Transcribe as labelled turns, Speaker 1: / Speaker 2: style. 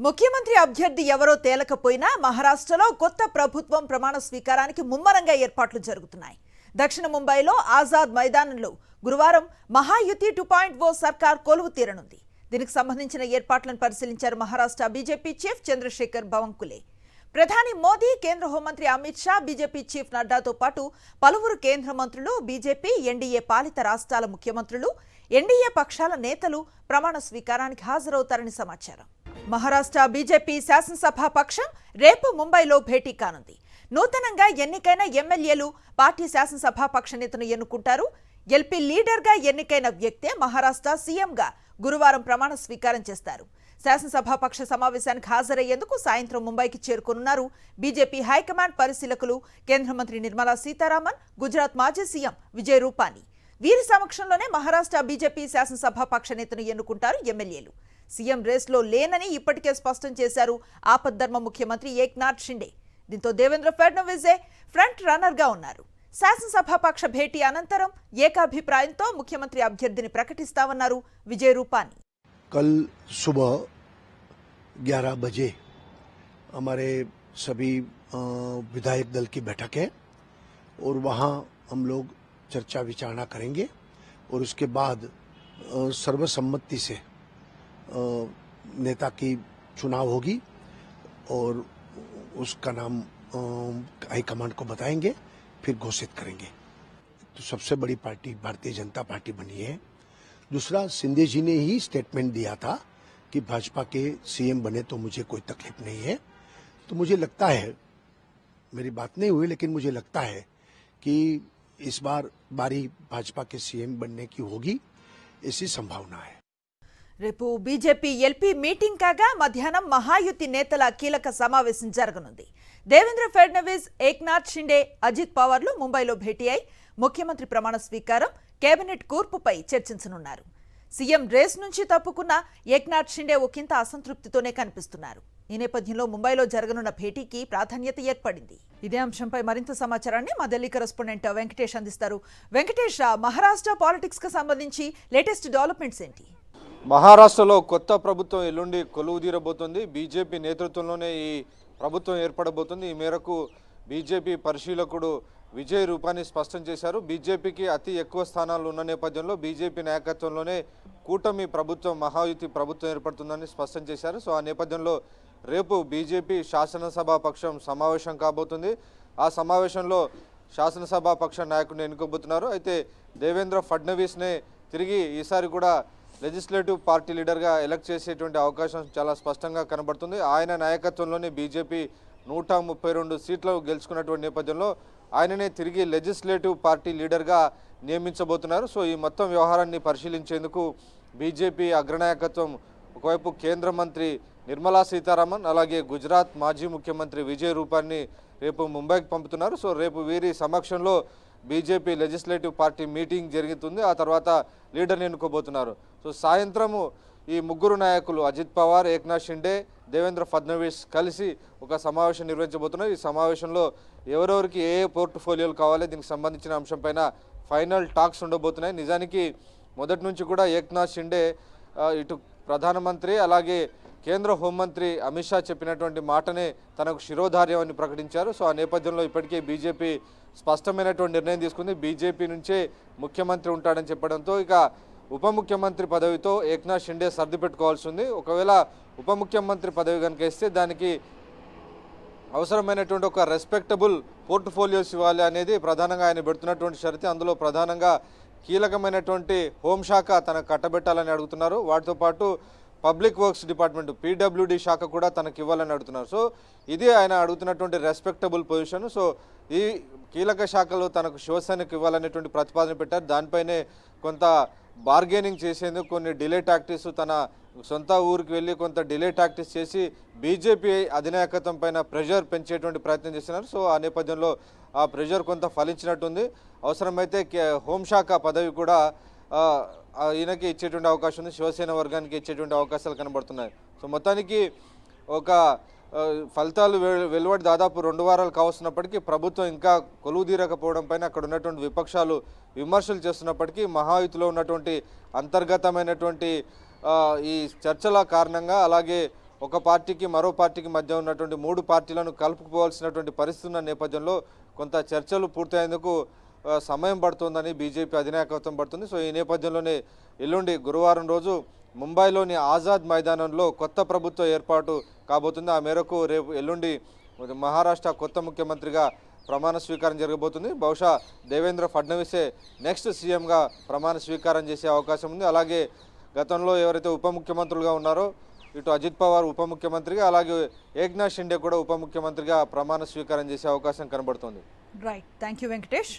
Speaker 1: ముఖ్యమంత్రి అభ్యర్థి ఎవరో తేలకపోయినా మహారాష్ట్రలో కొత్త ప్రభుత్వం ప్రమాణ స్వీకారానికి ముమ్మరంగా ఏర్పాట్లు జరుగుతున్నాయి. దక్షిణ ముంబైలో ఆజాద్ మైదానంలో గురువారం మహాయుతి 2.0 సర్కార్ కొలువు తీరనుంది. దీనికి సంబంధించిన ఏర్పాట్లను పరిశీలించారు మహారాష్ట్ర బీజేపీ చీఫ్ చంద్రశేఖర్ బావన్కులే. ప్రధాని మోదీ, కేంద్ర హోంమంత్రి అమిత్ షా, బీజేపీ చీఫ్ నడ్డాతో పాటు పలువురు కేంద్ర మంత్రులు, బీజేపీ, ఎన్డీఏ పాలిత రాష్ట్రాల ముఖ్యమంత్రులు, ఎన్డీఏ పక్షాల నేతలు ప్రమాణ స్వీకారానికి హాజరవుతారని సమాచారం. మహారాష్ట్ర బీజేపీ శాసనసభ పక్షం రేపు ముంబైలో భేటీ కానుంది. నూతనంగా ఎన్నికైన ఎమ్మెల్యేలు పార్టీ శాసనసభ పక్ష నేతను ఎన్నుకుంటారు. ఎల్పీ లీడర్గా ఎన్నికైన వ్యక్తే మహారాష్ట్ర సీఎంగా గురువారం ప్రమాణ స్వీకారం చేస్తారు. శాసనసభాపక్ష సమావేశానికి హాజరయ్యేందుకు సాయంత్రం ముంబైకి చేరుకోనున్నారు బీజేపీ హైకమాండ్ పరిశీలకులు, కేంద్ర మంత్రి నిర్మలా సీతారామన్, గుజరాత్ మాజీ సీఎం విజయ్ రూపానీ. వీరి సమక్షంలోనే మహారాష్ట్ర బీజేపీ శాసనసభాపక్ష నేతను ఎన్నుకుంటారు ఎమ్మెల్యేలు. సీఎం రేస్లో లేనని ఇప్పటికే స్పష్టం చేశారు ఆపద్ధర్మ ముఖ్యమంత్రి ఏక్నాథ్ షిండే. దీంతో దేవేంద్ర ఫడ్నవీస్ ఫ్రంట్ రన్నర్గా ఉన్నారు. శాసనసభాపక్ష భేటీ అనంతరం ఏకాభిప్రాయంతో ముఖ్యమంత్రి అభ్యర్థిని ప్రకటిస్తామన్నారు విజయ్ రూపానీ.
Speaker 2: कल सुबह 11 बजे हमारे सभी विधायक दल की बैठक है और वहां हम लोग चर्चा विचारणा करेंगे और उसके बाद सर्वसम्मति से नेता की चुनाव होगी और उसका नाम हाईकमांड को बताएंगे, फिर घोषित करेंगे. तो सबसे बड़ी पार्टी भारतीय जनता पार्टी बनी है. दूसरा, शिंदे जी ने ही स्टेटमेंट दिया था कि भाजपा के सीएम बने तो मुझे कोई तकलीफ नहीं है. तो मुझे लगता है, मेरी बात नहीं हुई लेकिन मुझे लगता है कि इस बार बारी भाजपा के सीएम बनने की होगी, ऐसी संभावना है.
Speaker 1: రేపు బీజేపీ ఎల్పీ మీటింగ్ కాగా మధ్యాహ్నం మహాయుతి నేతల కీలక సమావేశం జరగనుంది. దేవేంద్ర ఫడ్నవీస్, ఏక్నాథ్ షిండే, అజిత్ పవార్లు ముంబైలో భేటీ అయి ముఖ్యమంత్రి ప్రమాణ స్వీకారం, కేబినెట్ కూర్పుపై చర్చించనున్నారు. సీఎం రేస్ నుంచి తప్పుకున్న ఏక్నాథ్ షిండే ఒకంత అసంతృప్తితోనే కనిపిస్తున్నారు. ఈ నేపథ్యంలో ముంబైలో జరగనున్న భేటీకి ప్రాధాన్యత ఏర్పడింది. ఇదే అంశంపై మరింత సమాచారాన్ని మా ఢిల్లీ కరెస్పాండెంట్ వెంకటేష్ అందిస్తారు. వెంకటేష్, మహారాష్ట్ర పాలిటిక్స్ కు సంబంధించి లేటెస్ట్ డెవలప్మెంట్స్ ఏంటి?
Speaker 3: మహారాష్ట్రలో కొత్త ప్రభుత్వం ఎల్లుండి కొలువు తీరబోతుంది. బీజేపీ నేతృత్వంలోనే ఈ ప్రభుత్వం ఏర్పడబోతుంది. ఈ మేరకు బీజేపీ పరిశీలకుడు విజయ్ రూపానీ స్పష్టం చేశారు. బీజేపీకి అతి ఎక్కువ స్థానాలు ఉన్న నేపథ్యంలో బీజేపీ నాయకత్వంలోనే కూటమి ప్రభుత్వం, మహాయుతి ప్రభుత్వం ఏర్పడుతుందని స్పష్టం చేశారు. సో ఆ నేపథ్యంలో రేపు బీజేపీ శాసనసభా పక్షం సమావేశం కాబోతుంది. ఆ సమావేశంలో శాసనసభా పక్ష నాయకుడిని ఎన్నుకోబోతున్నారు. అయితే దేవేంద్ర ఫడ్నవీస్నే తిరిగి ఈసారి కూడా లెజిస్లేటివ్ పార్టీ లీడర్గా ఎలక్ట్ చేసేటువంటి అవకాశం చాలా స్పష్టంగా కనబడుతుంది. ఆయన నాయకత్వంలోనే బీజేపీ 132 సీట్లు గెలుచుకున్నటువంటి నేపథ్యంలో ఆయననే తిరిగి లెజిస్లేటివ్ పార్టీ లీడర్గా నియమించబోతున్నారు. సో ఈ మొత్తం వ్యవహారాన్ని పరిశీలించేందుకు బీజేపీ అగ్రనాయకత్వం ఒకవైపు కేంద్ర మంత్రి నిర్మలా సీతారామన్, అలాగే గుజరాత్ మాజీ ముఖ్యమంత్రి విజయ్ రూపానీ రేపు ముంబైకి పంపుతున్నారు. సో రేపు వీరి సమక్షంలో బీజేపీ లెజిస్లేటివ్ పార్టీ మీటింగ్ జరుగుతుంది. ఆ తర్వాత లీడర్ని ఎన్నుకోబోతున్నారు. సో సాయంత్రము ఈ ముగ్గురు నాయకులు అజిత్ పవార్, ఏక్నాథ్ షిండే, దేవేంద్ర ఫడ్నవీస్ కలిసి ఒక సమావేశం నిర్వహించబోతున్నారు. ఈ సమావేశంలో ఎవరెవరికి ఏ పోర్ట్ఫోలియోలు కావాలి, దీనికి సంబంధించిన అంశంపైన ఫైనల్ టాక్స్ ఉండబోతున్నాయి. నిజానికి మొదటి నుంచి కూడా ఏక్నాథ్ షిండే ఇటు ప్రధానమంత్రి అలాగే కేంద్ర హోంమంత్రి అమిత్ షా చెప్పినటువంటి మాటనే తనకు శిరోధార్యం అని ప్రకటించారు. సో ఆ నేపథ్యంలో ఇప్పటికే బీజేపీ స్పష్టమైనటువంటి నిర్ణయం తీసుకుంది. బీజేపీ నుంచే ముఖ్యమంత్రి ఉంటాడని చెప్పడంతో ఇక ఉప ముఖ్యమంత్రి పదవితో ఏక్నాథ్ షిండే సర్ది పెట్టుకోవాల్సి ఉంది. ఒకవేళ ఉప ముఖ్యమంత్రి పదవి కనుక ఇస్తే దానికి అవసరమైనటువంటి ఒక రెస్పెక్టబుల్ పోర్ట్ఫోలియోస్ ఇవ్వాలి అనేది ప్రధానంగా ఆయన పెడుతున్నటువంటి షరతి. అందులో ప్రధానంగా కీలకమైనటువంటి హోంశాఖ తనకు కట్టబెట్టాలని అడుగుతున్నారు. వాటితో పాటు పబ్లిక్ వర్క్స్ డిపార్ట్మెంట్ పీడబ్ల్యూడి శాఖ కూడా తనకు ఇవ్వాలని అడుగుతున్నారు. సో ఇది ఆయన అడుగుతున్నటువంటి రెస్పెక్టబుల్ పొజిషన్. సో ఈ కీలక శాఖలు తనకు శివసేనకు ఇవ్వాలనేటువంటి ప్రతిపాదన పెట్టారు. దానిపైనే కొంత బార్గెనింగ్ చేసేందుకు కొన్ని డిలే టాక్టిక్స్, తన సొంత ఊరికి వెళ్ళి కొంత డిలే టాక్టిక్స్ చేసి బీజేపీ అధినాయకత్వం పైన ప్రెషర్ పెంచేటువంటి ప్రయత్నం చేస్తున్నారు. సో ఆ నేపథ్యంలో ఆ ప్రెషర్ కొంత ఫలించినట్టుంది. అవసరమైతే హోంశాఖ పదవి కూడా ఈయనకి ఇచ్చేటువంటి అవకాశం ఉంది, శివసేన వర్గానికి ఇచ్చేటువంటి అవకాశాలు కనబడుతున్నాయి. సో మొత్తానికి ఒక ఫలితాలు వెలువడి దాదాపు 2 వారాలు కావస్తున్నప్పటికీ ప్రభుత్వం ఇంకా కొలువు తీరకపోవడం పైన అక్కడ ఉన్నటువంటి విపక్షాలు విమర్శలు చేస్తున్నప్పటికీ మహాయుతిలో ఉన్నటువంటి అంతర్గతమైనటువంటి ఈ చర్చల కారణంగా అలాగే ఒక పార్టీకి మరో పార్టీకి మధ్య ఉన్నటువంటి 3 పార్టీలను కలుపుకోవాల్సినటువంటి పరిస్థితి ఉన్న నేపథ్యంలో కొంత చర్చలు పూర్తయ్యేందుకు సమయం పడుతుందని బీజేపీ అధినాయకత్వం పడుతుంది. సో ఈ నేపథ్యంలోనే ఎల్లుండి గురువారం రోజు ముంబైలోని ఆజాద్ మైదానంలో కొత్త ప్రభుత్వ ఏర్పాటు కాబోతుంది. ఆ మేరకు రేపు ఎల్లుండి మహారాష్ట్ర కొత్త ముఖ్యమంత్రిగా ప్రమాణ స్వీకారం జరగబోతుంది. బహుశా దేవేంద్ర ఫడ్నవీసే నెక్స్ట్ సీఎంగా ప్రమాణ స్వీకారం చేసే అవకాశం ఉంది. అలాగే గతంలో ఎవరైతే ఉప ముఖ్యమంత్రులుగా ఉన్నారో ఇటు అజిత్ పవార్ ఉప ముఖ్యమంత్రిగా, అలాగే ఏక్నాథ్ షిండే కూడా ఉప ముఖ్యమంత్రిగా ప్రమాణ స్వీకారం చేసే అవకాశం కనబడుతుంది.
Speaker 1: Right, thank you Venkatesh.